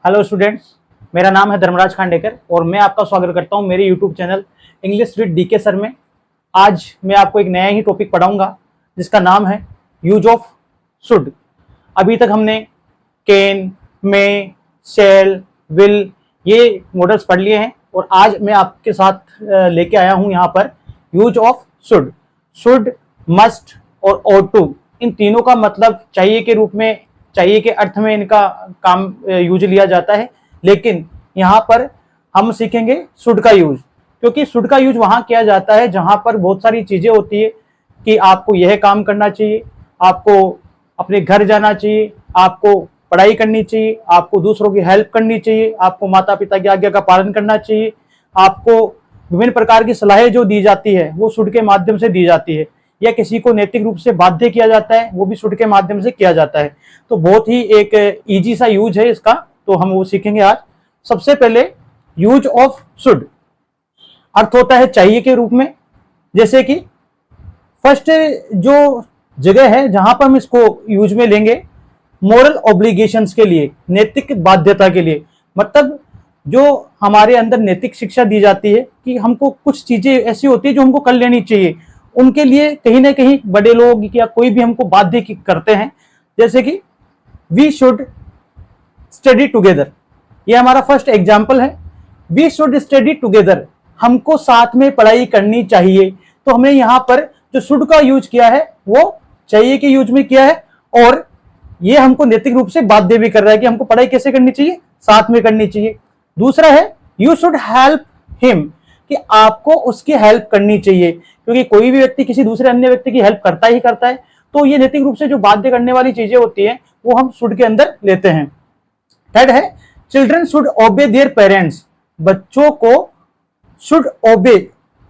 Hello students, मेरा नाम है धर्मराज खांडेकर और मैं आपका स्वागत करता हूं मेरे YouTube channel English with DK sir में। आज मैं आपको एक नया ही टॉपिक पढ़ाऊंगा जिसका नाम है यूज ऑफ शुड। अभी तक हमने कैन, मे, शैल, विल ये मॉडल्स पढ़ लिए हैं और आज मैं आपके साथ लेके आया हूं यहाँ पर use of should. Should, must और ought to, इन तीनों का मतलब चाहिए के रूप में, चाहिए के अर्थ में इनका काम यूज लिया जाता है। लेकिन यहाँ पर हम सीखेंगे शुड का यूज, क्योंकि शुड का यूज वहां किया जाता है जहां पर बहुत सारी चीजें होती है कि आपको यह काम करना चाहिए, आपको अपने घर जाना चाहिए, आपको पढ़ाई करनी चाहिए, आपको दूसरों की हेल्प करनी चाहिए, आपको माता पिता की आज्ञा का पालन करना चाहिए, आपको विभिन्न प्रकार की सलाहें जो दी जाती है वो शुड के माध्यम से दी जाती है, या किसी को नैतिक रूप से बाध्य किया जाता है वो भी शुड के माध्यम से किया जाता है। तो बहुत ही एक इजी सा यूज है इसका, तो हम वो सीखेंगे आज। सबसे पहले यूज ऑफ शुड अर्थ होता है चाहिए के रूप में। जैसे कि फर्स्ट जो जगह है जहां पर हम इसको यूज में लेंगे, मोरल ऑब्लिगेशंस के लिए, नैतिक बाध्यता के लिए। मतलब जो हमारे अंदर नैतिक शिक्षा दी जाती है कि हमको कुछ चीजें ऐसी होती है जो हमको कर लेनी चाहिए, उनके लिए कहीं ना कहीं बड़े लोग या कोई भी हमको बाध्य करते हैं। जैसे कि वी शुड स्टडी टुगेदर, ये हमारा फर्स्ट एग्जाम्पल है। वी शुड स्टडी टुगेदर, हमको साथ में पढ़ाई करनी चाहिए। तो हमने यहाँ पर जो शुड का यूज किया है वो चाहिए के यूज में किया है, और ये हमको नैतिक रूप से बाध्य भी कर रहा है कि हमको पढ़ाई कैसे करनी चाहिए, साथ में करनी चाहिए। दूसरा है यू शुड हेल्प हिम, कि आपको उसकी हेल्प करनी चाहिए, क्योंकि कोई भी व्यक्ति किसी दूसरे अन्य व्यक्ति की हेल्प करता ही करता है। तो ये नैतिक रूप से जो बाध्य करने वाली चीजें होती है वो हम शुड के अंदर लेते हैं। थर्ड है चिल्ड्रन शुड ओबे देयर पेरेंट्स, बच्चों को शुड ओबे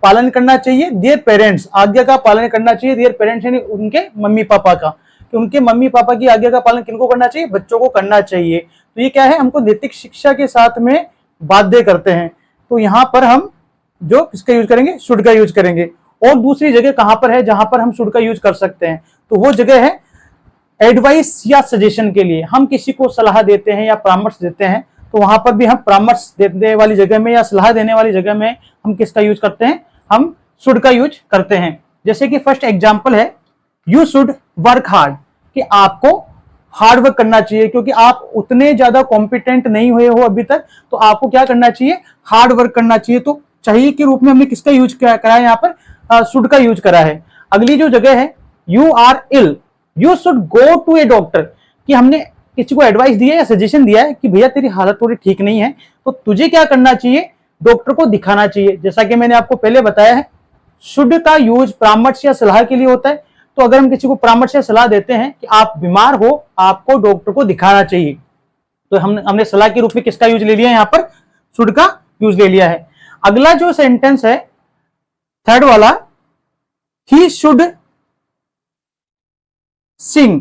पालन करना चाहिए, देयर पेरेंट्स आज्ञा का पालन करना चाहिए। देयर पेरेंट्स यानी उनके मम्मी पापा का, कि उनके मम्मी पापा की आज्ञा का पालन किनको करना चाहिए, बच्चों को करना चाहिए। तो ये क्या है, हमको नैतिक शिक्षा के साथ में बाध्य करते हैं। तो यहां पर हम जो किसका यूज करेंगे, शुड का यूज करेंगे। और दूसरी जगह कहां पर है जहां पर हम शुड का यूज कर सकते हैं, तो वो जगह है एडवाइस या सजेशन के लिए। हम किसी को सलाह देते हैं या परामर्श देते हैं, तो वहां पर भी हम परामर्श देने वाली जगह में या सलाह देने वाली जगह में हम किसका यूज करते हैं, हम शुड का यूज करते हैं। जैसे कि फर्स्ट एग्जाम्पल है यू शुड वर्क हार्ड, कि आपको हार्ड वर्क करना चाहिए, क्योंकि आप उतने ज्यादा कॉम्पिटेंट नहीं हुए हो अभी तक, तो आपको क्या करना चाहिए, हार्ड वर्क करना चाहिए। तो चाहिए के रूप में हमने किसका यूज करा है, यहाँ पर शुड का यूज करा है। अगली जो जगह है you are ill, you should go to a doctor, कि हमने किसी को एडवाइस दिया या सजेशन दिया है कि भैया तेरी हालत थोड़ी ठीक नहीं है, तो तुझे क्या करना चाहिए, डॉक्टर को दिखाना चाहिए। जैसा कि मैंने आपको पहले बताया है, शुड का यूज परामर्श या सलाह के लिए होता है। तो अगर हम किसी को परामर्श या सलाह देते हैं कि आप बीमार हो, आपको डॉक्टर को दिखाना चाहिए, तो हमने सलाह के रूप में किसका यूज ले लिया है, यहाँ पर शुड का यूज ले लिया है। अगला जो सेंटेंस है थर्ड वाला, he should Singh,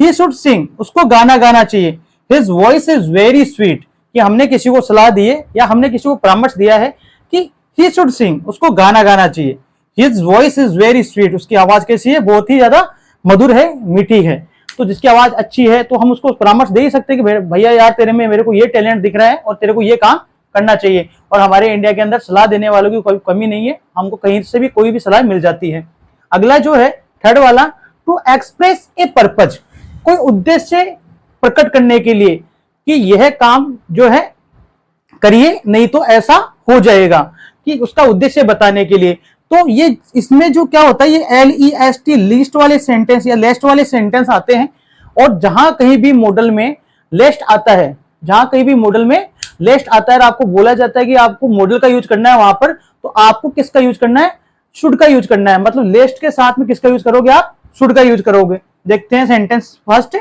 he should सिंग, उसको गाना गाना चाहिए। His voice is very sweet, कि हमने किसी को सलाह दी है या हमने किसी को परामर्श दिया है कि ही शुड सिंग, उसको गाना गाना चाहिए। His voice is very sweet, उसकी आवाज कैसी है, बहुत ही ज्यादा मधुर है, मीठी है। तो जिसकी आवाज अच्छी है तो हम उसको परामर्श दे ही सकते हैं कि भैया यार तेरे में मेरे को ये टैलेंट दिख रहा है और तेरे को ये काम करना चाहिए। और हमारे इंडिया के अंदर सलाह देने वालों की कोई कमी नहीं है, हमको कहीं से भी कोई भी सलाह मिल जाती है। अगला जो है थर्ड वाला, टू एक्सप्रेस ए पर्पज, कोई उद्देश्य प्रकट करने के लिए कि यह काम जो है करिए नहीं तो ऐसा हो जाएगा, कि उसका उद्देश्य बताने के लिए। तो ये इसमें जो क्या होता है, ये LEST लीस्ट वाले सेंटेंस या लेस्ट वाले सेंटेंस आते हैं। और जहां कहीं भी मॉडल में लेस्ट आता है, जहां कहीं भी मॉडल में लेस्ट आता है और आपको बोला जाता है कि आपको मॉडल का यूज करना है वहां पर, तो आपको किसका यूज करना है, शुड का यूज करना है। मतलब लेस्ट के साथ में किसका यूज करोगे, आप शुड का यूज करोगे। देखते हैं सेंटेंस फर्स्ट,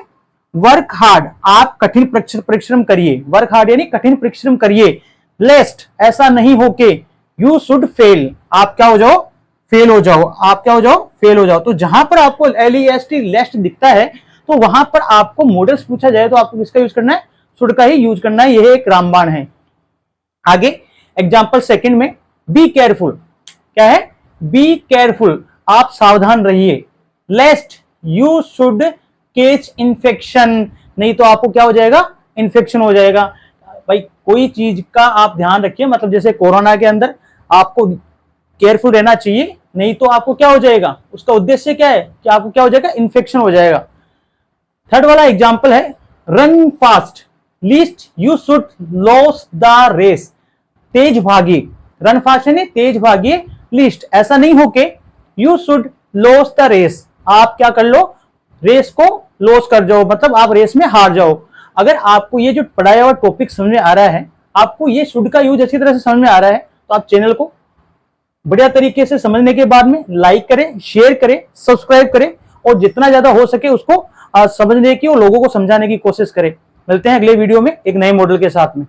वर्क हार्ड, आप कठिन परिश्रम करिए, वर्क हार्ड यानी कठिन परिश्रम करिए। लेस्ट, ऐसा नहीं हो के यू शुड फेल, आप क्या हो जाओ, फेल हो जाओ, आप क्या हो जाओ, फेल हो जाओ। तो जहां पर आपको LEST लेस्ट दिखता है तो वहां पर आपको मॉडल्स पूछा जाए तो आपको किसका यूज करना है, शुड का ही यूज करना है। यह एक रामबाण है। आगे एग्जाम्पल सेकंड में, बी केयरफुल, क्या है, बी केयरफुल, आप सावधान रहिए। लेस्ट यू शुड केच इन्फेक्शन, नहीं तो आपको क्या हो जाएगा, इन्फेक्शन हो जाएगा। भाई कोई चीज का आप ध्यान रखिए, मतलब जैसे कोरोना के अंदर आपको केयरफुल रहना चाहिए, नहीं तो आपको क्या हो जाएगा, उसका उद्देश्य क्या है कि आपको क्या हो जाएगा, इन्फेक्शन हो जाएगा। थर्ड वाला एग्जाम्पल है run fast lest you should lose the race. तेज भागिए, रन फास्ट है तेज भागिए, लीस्ट ऐसा नहीं हो के you should lose the race, आप क्या कर लो, रेस को लॉस कर जाओ, मतलब आप रेस में हार जाओ। अगर आपको ये जो पढ़ाया हुआ टॉपिक समझ में आ रहा है, आपको ये शुड का यूज अच्छी तरह से समझ में आ रहा है, तो आप चैनल को बढ़िया तरीके से समझने के बाद में लाइक करें, शेयर करें, सब्सक्राइब करें और जितना ज्यादा हो सके उसको समझने की और लोगों को समझाने की कोशिश करें। मिलते हैं अगले वीडियो में एक नए मॉडल के साथ में।